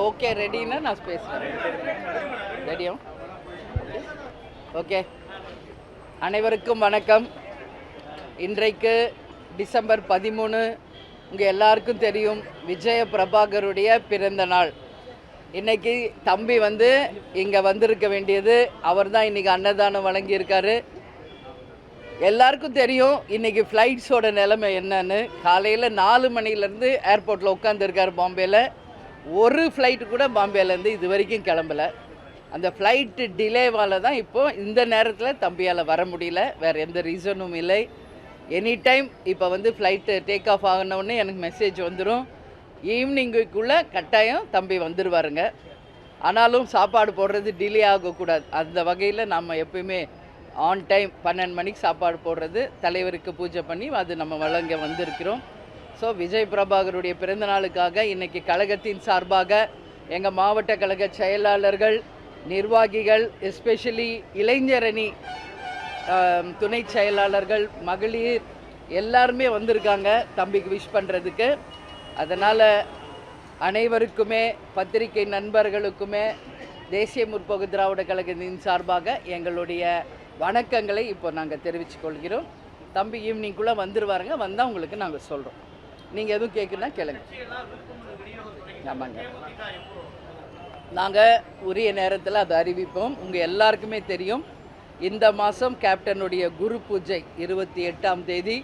Okay ரெடின்னா நான் பேசுகிறேன். ரெடியா? ஓகே. அனைவருக்கும் வணக்கம். இன்றைக்கு டிசம்பர் 13, உங்கள் எல்லாருக்கும் தெரியும் விஜய பிரபாகருடைய பிறந்த நாள். இன்றைக்கி தம்பி இங்கே வந்திருக்க வேண்டியது. அவர் தான் இன்றைக்கி அன்னதானம் வழங்கியிருக்காரு. எல்லாருக்கும் தெரியும் இன்றைக்கி ஃப்ளைட்ஸோட நிலைமை என்னன்னு. காலையில் 4 மணிலேருந்து ஏர்போர்ட்டில் உட்காந்துருக்காரு பாம்பேயில். ஒரு ஃப்ளைட்டு கூட பாம்பேலேருந்து இது வரைக்கும் கிளம்பலை. அந்த ஃப்ளைட்டு டிலேவால் தான் இப்போது இந்த நேரத்தில் தம்பியால் வர முடியல. வேறு எந்த ரீசனும் இல்லை. எனி டைம் இப்போ ஃப்ளைட்டு டேக் ஆஃப் ஆகினோடனே எனக்கு மெசேஜ் வந்துடும். ஈவினிங்குள்ளே கட்டாயம் தம்பி வந்துடுவாருங்க. ஆனாலும் சாப்பாடு போடுறது டிலே ஆகக்கூடாது. அந்த வகையில் நம்ம எப்பயுமே ஆன் டைம் 12 மணிக்கு சாப்பாடு போடுறது, தலைவருக்கு பூஜை பண்ணி அது நம்ம வழங்க வந்திருக்கிறோம். ஸோ விஜய் பிரபாகருடைய பிறந்த நாளுக்காக இன்றைக்கி கழகத்தின் சார்பாக எங்கள் மாவட்ட கழக செயலாளர்கள், நிர்வாகிகள், எஸ்பெஷலி இளைஞரணி துணை செயலாளர்கள், மகளிர் எல்லாருமே வந்திருக்காங்க தம்பிக்கு விஷ் பண்ணுறதுக்கு. அதனால் அனைவருக்குமே, பத்திரிகை நண்பர்களுக்குமே தேசிய முற்போக்கு திராவிட கழகத்தின் சார்பாக எங்களுடைய வணக்கங்களை இப்போ நாங்கள் தெரிவித்துக் கொள்கிறோம். தம்பி ஈவினிங்குள்ளே வந்துடுவாருங்க. வந்தால் உங்களுக்கு நாங்கள் சொல்கிறோம். நீங்கள் எதுவும் கேட்குன்னா கேளுங்க. ஆமாங்க, நாங்கள் உரிய நேரத்தில் அதை அறிவிப்போம். உங்கள் எல்லாருக்குமே தெரியும் இந்த மாதம் கேப்டனுடைய குரு பூஜை 28ஆம் தேதி.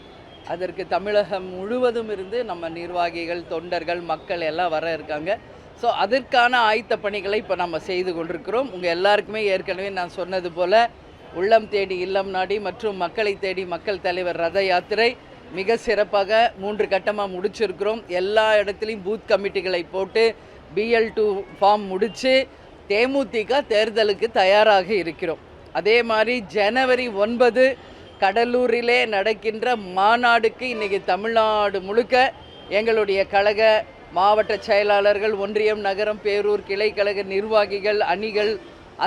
அதற்கு தமிழகம் முழுவதும் இருந்து நம்ம நிர்வாகிகள், தொண்டர்கள், மக்கள் எல்லாம் வர இருக்காங்க. ஸோ அதற்கான ஆயத்த பணிகளை இப்போ நம்ம செய்து கொண்டிருக்கிறோம். உங்கள் எல்லாருக்குமே ஏற்கனவே நான் சொன்னது போல் உள்ளம் தேடி இல்லம் நாடி மற்றும் மக்களை தேடி மக்கள் தலைவர் ரத யாத்திரை மிக சிறப்பாக 3 கட்டமாக முடிச்சிருக்கிறோம். எல்லா இடத்துலையும் பூத் கமிட்டிகளை போட்டு BL2 ஃபார்ம் முடித்து தேமுதிக தேர்தலுக்கு தயாராக இருக்கிறோம். அதே மாதிரி ஜனவரி 9 கடலூரிலே நடக்கின்ற மாநாடுக்கு இன்றைக்கி தமிழ்நாடு முழுக்க எங்களுடைய கழக மாவட்ட செயலாளர்கள், ஒன்றியம், நகரம், பேரூர், கிளை கழக நிர்வாகிகள், அணிகள்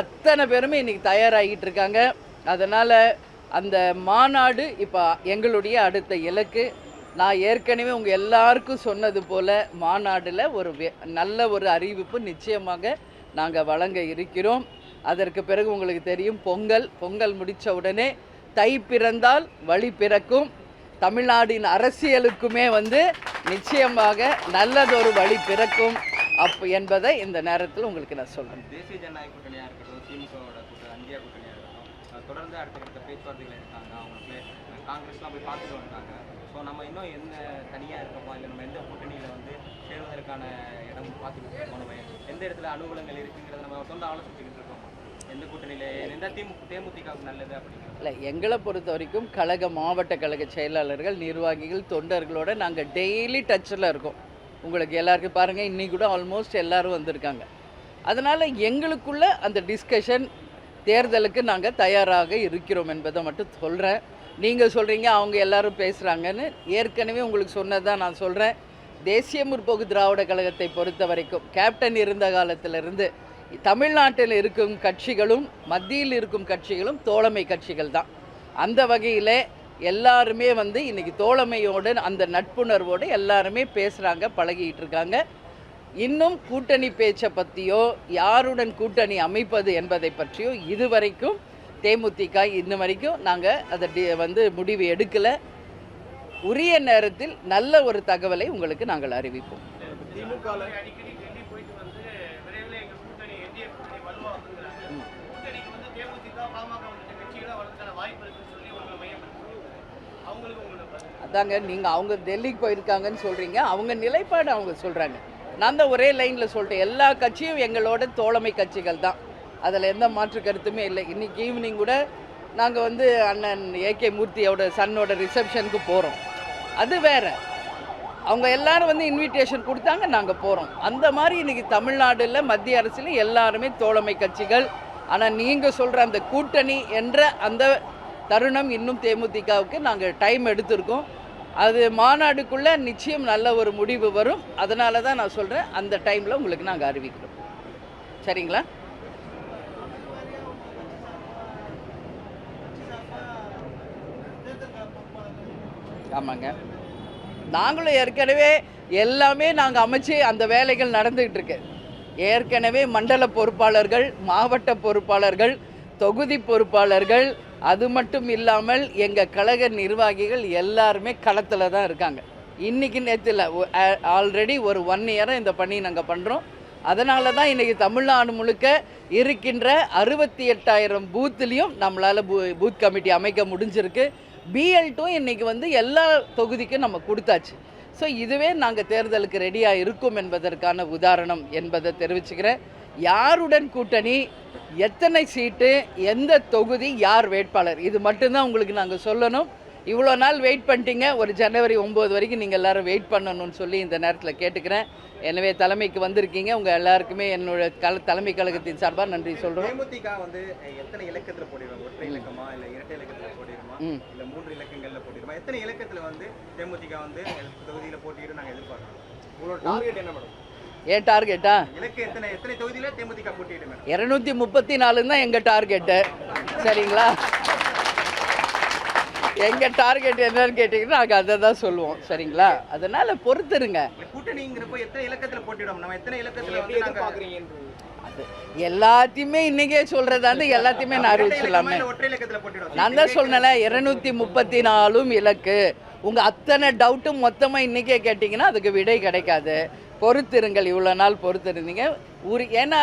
அத்தனை பேருமே இன்றைக்கி தயாராகிட்டு இருக்காங்க. அதனால் அந்த மாநாடு இப்போ எங்களுடைய அடுத்த இலக்கு. நான் ஏற்கனவே உங்கள் எல்லாருக்கும் சொன்னது போல் மாநாடில் நல்ல ஒரு அறிவிப்பு நிச்சயமாக நாங்கள் வழங்க இருக்கிறோம். அதற்கு பிறகு உங்களுக்கு தெரியும் பொங்கல் முடித்த உடனே தை பிறந்தால் வழி பிறக்கும். தமிழ்நாட்டின் அரசியலுக்குமே நிச்சயமாக நல்லதொரு வழி பிறக்கும் என்பதை இந்த நேரத்தில் உங்களுக்கு நான் சொல்கிறேன். தேசிய ஜனநாயக கூட்டணியாக இருக்கட்டும், திமுகவோட இந்தியா கூட்டணியாக இருக்கட்டும், தொடர்ந்து அடுத்த பேச்சுவார்த்தைகள் இருக்காங்க. அவங்களுக்கு காங்கிரஸ்லாம் போய் பார்த்துட்டு வந்தாங்க. ஸோ நம்ம இன்னும் என்ன தனியாக இருக்கோமா, இல்லை நம்ம எந்த கூட்டணியில் சேருவதற்கான இடம் பார்த்துக்கிட்டு இருக்கோம், நம்ம எந்த இடத்துல அனுகூலங்கள் இருக்குங்கிறத நம்ம தொடர்ந்து ஆலோசிச்சுக்கிட்டு இருக்கோம். எந்த கூட்டணியில் எந்த தேமுதிகவுக்கு நல்லது அப்படிங்கிறது இல்லை. எங்களை பொறுத்த வரைக்கும் கழக மாவட்ட கழக செயலாளர்கள், நிர்வாகிகள், தொண்டர்களோட நாங்கள் டெய்லி டச்சில் இருக்கோம். உங்களுக்கு எல்லாருக்கும் பாருங்கள், இன்றைக்கி கூட ஆல்மோஸ்ட் எல்லோரும் வந்திருக்காங்க. அதனால் எங்களுக்குள்ள அந்த டிஸ்கஷன் தேர்தலுக்கு நாங்கள் தயாராக இருக்கிறோம் என்பதை மட்டும் சொல்கிறேன். நீங்கள் சொல்கிறீங்க அவங்க எல்லோரும் பேசுகிறாங்கன்னு. ஏற்கனவே உங்களுக்கு சொன்னதான் நான் சொல்கிறேன். தேசிய முற்போக்கு திராவிட கழகத்தை பொறுத்த வரைக்கும் கேப்டன் இருந்த காலத்திலிருந்து தமிழ்நாட்டில் இருக்கும் கட்சிகளும் மத்தியில் இருக்கும் கட்சிகளும் தோழமை கட்சிகள் தான். அந்த வகையில் எல்லாருமே இன்றைக்கி தோழமையோடு அந்த நட்புணர்வோடு எல்லாருமே பேசுகிறாங்க, பழகிட்டு இருக்காங்க. இன்னும் கூட்டணி பேச்சை பற்றியோ யாருடன் கூட்டணி அமைப்பது என்பதை பற்றியோ இதுவரைக்கும் தேமுதிக இன்ன வரைக்கும் நாங்கள் அதை முடிவு எடுக்கலை. உரிய நேரத்தில் நல்ல ஒரு தகவலை உங்களுக்கு நாங்கள் அறிவிப்போம். அதாங்க, நீங்கள் அவங்க டெல்லிக்கு போயிருக்காங்கன்னு சொல்கிறீங்க, அவங்க நிலைப்பாடு அவங்க சொல்கிறாங்க. நான் தான் ஒரே லைனில் சொல்லிட்டேன். எல்லா கட்சியும் எங்களோட தோழமை கட்சிகள் தான், அதில் எந்த மாற்று கருத்துமே இல்லை. இன்றைக்கி ஈவினிங் கூட நாங்கள் அண்ணன் AK மூர்த்தியோட சன்னோட ரிசப்ஷனுக்கு போகிறோம். அது வேறு. அவங்க எல்லோரும் இன்விடேஷன் கொடுத்தாங்க, நாங்கள் போகிறோம். அந்த மாதிரி இன்றைக்கி தமிழ்நாட்டில் மத்திய அரசில் எல்லாருமே தோழமை கட்சிகள். ஆனால் நீங்கள் சொல்கிற அந்த கூட்டணி என்ற அந்த தருணம் இன்னும் தேமுதிகவுக்கு நாங்கள் டைம் எடுத்திருக்கோம். அது மாநாடுக்குள்ளே நிச்சயம் நல்ல ஒரு முடிவு வரும். அதனால தான் நான் சொல்கிறேன், அந்த டைமில் உங்களுக்கு நாங்கள் அறிவிக்கிறோம். சரிங்களா? ஆமாங்க, நாங்களும் ஏற்கனவே எல்லாமே நாங்கள் அமைச்சு அந்த வேலைகள் நடந்துகிட்டு இருக்கு. ஏற்கனவே மண்டல பொறுப்பாளர்கள், மாவட்ட பொறுப்பாளர்கள், தொகுதி பொறுப்பாளர்கள், அது மட்டும் இல்லாமல் எங்கள் கழக நிர்வாகிகள் எல்லாருமே களத்தில் தான் இருக்காங்க. இன்றைக்கி நேற்றுல ஆல்ரெடி ஒரு 1 இயராக இந்த பணி நாங்கள் பண்ணுறோம். அதனால தான் இன்றைக்கி தமிழ்நாடு முழுக்க இருக்கின்ற 68,000 பூத்துலேயும் நம்மளால் பூத் கமிட்டி அமைக்க முடிஞ்சிருக்கு. BL2 இன்றைக்கி வந்து எல்லா தொகுதிக்கும் நம்ம கொடுத்தாச்சு. ஸோ இதுவே நாங்கள் தேர்தலுக்கு ரெடியாக இருக்கும் என்பதற்கான உதாரணம் என்பதை தெரிவிச்சுக்கிறேன். யாருடன் கூட்டணி, எத்தனை சீட்டு, எந்த தொகுதி, யார் வேட்பாளர், இது மட்டும்தான் உங்களுக்கு நாங்கள் சொல்லணும். இவ்வளோ நாள் வெயிட் பண்ணிட்டீங்க. ஒரு ஜனவரி 9 வரைக்கும் நீங்கள் எல்லோரும் வெயிட் பண்ணணும்னு சொல்லி இந்த நேரத்தில் கேட்டுக்கிறேன். எனவே தலைமைக்கு வந்திருக்கீங்க. உங்கள் எல்லாருக்குமே என்னோட தலைமை கழகத்தின் சார்பாக நன்றி சொல்கிறோம். தேமுதிக வந்து எத்தனை இலக்கத்தில் போட்டிடுவாங்க? ஒற்றை இலக்கமா, இல்லை இரட்டை இலக்கத்தில் போட்டிடுமா, இல்லை 3 இலக்கங்களில் போட்டிடுமா? எத்தனை இலக்கத்தில் வந்து தேமுதிக வந்து தொகுதியில் போட்டியிடும் நாங்கள் எதிர்பார்க்குறோம்? உங்களோட டார்கெட் என்ன மேடம்? ஏன் டார்கெட்டா? இலக்கு எத்தனை தொகுதியில் தேமுதிக போட்டியிடும் மேடம்? 234 தான் எங்கள் டார்கெட்டு. சரிங்களா? எங்கள் டார்கெட் என்னன்னு கேட்டிங்கன்னா நாங்கள் அதை தான் சொல்லுவோம். சரிங்களா? அதனால் பொறுத்துருங்க. கூட்டணிங்கிறப்போ எத்தனை இலக்கத்தில் போட்டிடும்? நம்ம எத்தனை இலக்கத்தில் வந்து பார்க்குறீங்க? அது எல்லாத்தையுமே இன்றைக்கே சொல்கிறதா இருந்தால் எல்லாத்தையுமே நான் அறிவிச்சிடலாமே. ஒற்றை இலக்கத்தில் போட்டிடும். நான் தான் சொன்னேன்ல 234 இலக்கு. உங்கள் அத்தனை டவுட்டும் மொத்தமாக இன்றைக்கே கேட்டிங்கன்னா அதுக்கு விடை கிடைக்காது. பொறுத்திருங்கள். இவ்வளோ நாள் பொறுத்திருந்தீங்க. ஏன்னா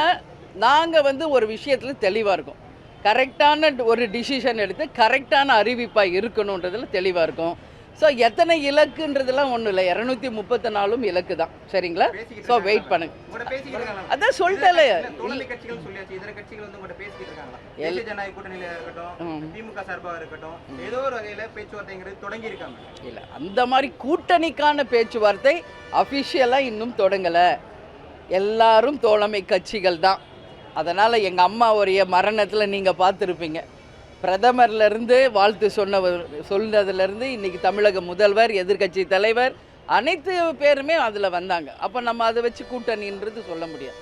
நாங்கள் வந்து ஒரு விஷயத்தில் தெளிவாக இருக்கோம். கரெக்டான ஒரு டிசிஷன் எடுத்து கரெக்டான அறிவிப்பாக இருக்கணுன்றதுல தெளிவாக இருக்கும். ஸோ எத்தனை இலக்குன்றதுலாம் ஒன்றும் இல்லை. 234 இலக்கு தான். சரிங்களா? ஸோ வெயிட் பண்ணுங்க. அதான் சொல்லிட்டே இல்லை, அந்த மாதிரி கூட்டணிக்கான பேச்சுவார்த்தை அஃபிஷியலாக இன்னும் தொடங்கலை. எல்லாரும் தோழமை கட்சிகள் தான். அதனால் எங்கள் அம்மாவுடைய மரணத்தில் நீங்கள் பார்த்துருப்பீங்க. பிரதமர்லேருந்து வாழ்த்து சொன்னதுலேருந்து இன்றைக்கி தமிழக முதல்வர், எதிர்க்கட்சி தலைவர், அனைத்து பேருமே அதில் வந்தாங்க. அப்போ நம்ம அதை வச்சு கூட்டணின்றது சொல்ல முடியாது.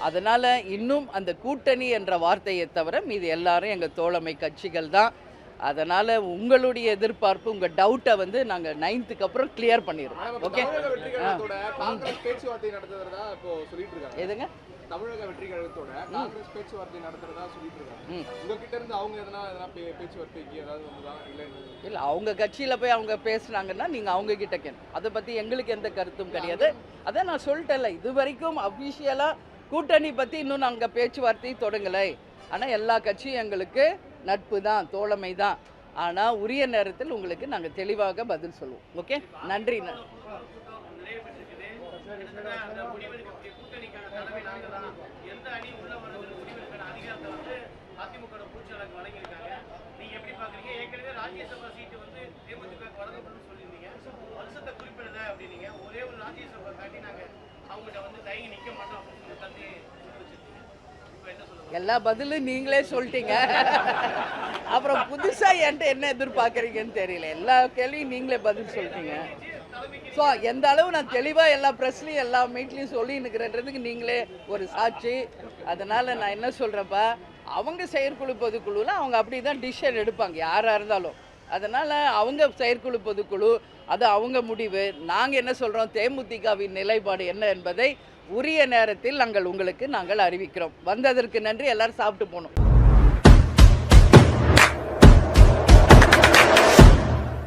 அதனால் இன்னும் அந்த கூட்டணி என்ற வார்த்தையை தவிர மீது எல்லாரும் எங்கள் தோழமை கட்சிகள் தான். அதனால் உங்களுடைய எதிர்பார்ப்பு, உங்கள் டவுட்டை வந்து நாங்கள் 9th அப்புறம் கிளியர் பண்ணிடுவோம். ஓகே? எதுங்க? தமிழக வெற்றி கழகத்தோட காங்கிரஸ் பேச்சுவார்த்தை நடத்துறதா சொல்லிட்டு இருக்காங்க. உங்ககிட்ட இருந்து அவங்க எதனா பேச்சுவார்த்தைக்கு ஏதாவது வந்ததா? இல்லை, அவங்க கட்சியில் போய் அவங்க பேசுனாங்கன்னா நீங்கள் அவங்க கிட்ட கேட்கணும். அதை பற்றி எங்களுக்கு எந்த கருத்தும் கிடையாது. அதான் நான் சொல்லிட்டேன்ல, இது வரைக்கும் அஃபிஷியலாக கூட்டணி பற்றி இன்னும் நாங்கள் பேச்சுவார்த்தை தொடங்கலை. ஆனால் எல்லா கட்சியும் எங்களுக்கு நட்பு தான், தோழமை தான். ஆனால் உரிய நேரத்தில் உங்களுக்கு நாங்கள் தெளிவாக பதில் சொல்லுவோம். ஓகே? நன்றி. எல்லா பதிலும் நீங்களே சொல்லிட்டீங்க. அப்புறம் புதுசாக என்கிட்ட என்ன எதிர்பார்க்குறீங்கன்னு தெரியல. எல்லா கேள்வியும் நீங்களே பதில் சொல்லிட்டீங்க. ஸோ எந்த அளவு நான் தெளிவாக எல்லா ப்ரெஸ்லையும் எல்லா மீட்லையும் சொல்லின்னுக்கிறேன்றதுக்கு நீங்களே ஒரு சாட்சி. அதனால் நான் என்ன சொல்கிறப்ப, அவங்க செயற்குழு பொதுக்குழுவில் அவங்க அப்படி தான் டிசிஷன் எடுப்பாங்க, யாராக இருந்தாலும். அதனால் அவங்க செயற்குழு பொதுக்குழு, அது அவங்க முடிவு. நாங்கள் என்ன சொல்கிறோம், தேமுதிகவின் நிலைப்பாடு என்ன என்பதை உரிய நேரத்தில் நாங்கள் அறிவிக்கிறோம். வந்ததற்கு நன்றி. எல்லாரும் சாப்பிட்டு போகணும்.